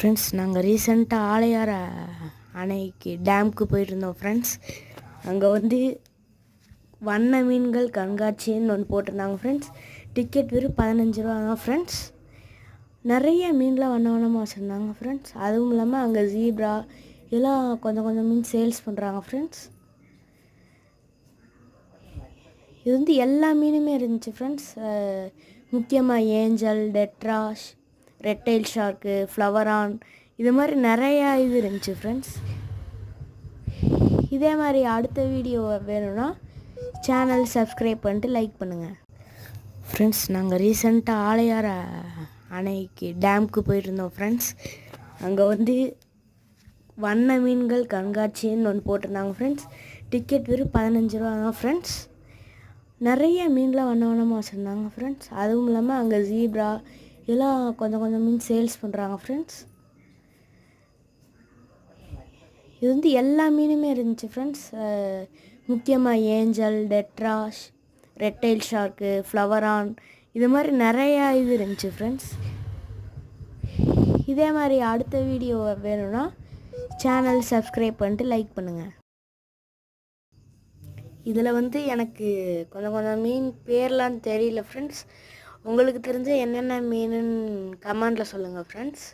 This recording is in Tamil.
ஃப்ரெண்ட்ஸ், நாங்கள் ரீசெண்டாக ஆளையார் அணைக்கு டேமுக்கு போயிருந்தோம் ஃப்ரெண்ட்ஸ். அங்கே வந்து வண்ண மீன்கள் கண்காட்சின்னு ஒன்று போட்டிருந்தாங்க ஃப்ரெண்ட்ஸ். டிக்கெட் வெறும் 15 ரூபா தான் ஃப்ரெண்ட்ஸ். நிறைய மீன்லாம் வண்ண வண்ணமாக வச்சுருந்தாங்க ஃப்ரெண்ட்ஸ். அதுவும் இல்லாமல் அங்கே ஜீப்ரா எல்லாம் கொஞ்சம் கொஞ்சம் மீன் சேல்ஸ் பண்ணுறாங்க ஃப்ரெண்ட்ஸ். இது வந்து எல்லா மீனுமே இருந்துச்சு ஃப்ரெண்ட்ஸ். முக்கியமாக ஏஞ்சல், டெட்ராஷ், ரெட்டைல் ஷார்க்கு, ஃப்ளவரான், இது மாதிரி நிறையா இது இருந்துச்சு ஃப்ரெண்ட்ஸ். இதே மாதிரி அடுத்த வீடியோ வேணும்னா சேனல் சப்ஸ்கிரைப் பண்ணிட்டு லைக் பண்ணுங்கள் ஃப்ரெண்ட்ஸ். நாங்கள் ரீசெண்டாக ஆளையார் அணைக்கு டேமுக்கு போயிருந்தோம் ஃப்ரெண்ட்ஸ். அங்கே வந்து வண்ண மீன்கள் கண்காட்சின்னு ஒன்று போட்டிருந்தாங்க ஃப்ரெண்ட்ஸ். டிக்கெட் வெறும் 15 ரூபா தான் ஃப்ரெண்ட்ஸ். நிறைய மீன்லாம் வண்ண வண்ணமாக வச்சுருந்தாங்க ஃப்ரெண்ட்ஸ். அதுவும் இல்லாமல் அங்கே ஜீப்ரா எல்லாம் கொஞ்சம் கொஞ்சம் மீன் சேல்ஸ் பண்ணுறாங்க ஃப்ரெண்ட்ஸ். இது வந்து எல்லா மீனுமே இருந்துச்சு ஃப்ரெண்ட்ஸ். முக்கியமாக ஏஞ்சல், டெட்ராஷ், ரெட்டைல் ஷார்க்கு, ஃப்ளவரான், இது மாதிரி நிறையா இது இருந்துச்சு ஃப்ரெண்ட்ஸ். இதே மாதிரி அடுத்த வீடியோ வேணும்னா சேனல் சப்ஸ்கிரைப் பண்ணிட்டு லைக் பண்ணுங்கள். இதில் வந்து எனக்கு கொஞ்சம் கொஞ்சம் மீன் பேர்லாம் தெரியல ஃப்ரெண்ட்ஸ். உங்களுக்கு தெரிஞ்ச என்னென்ன மீனுன்னு கமெண்டில் சொல்லுங்கள் ஃப்ரெண்ட்ஸ்.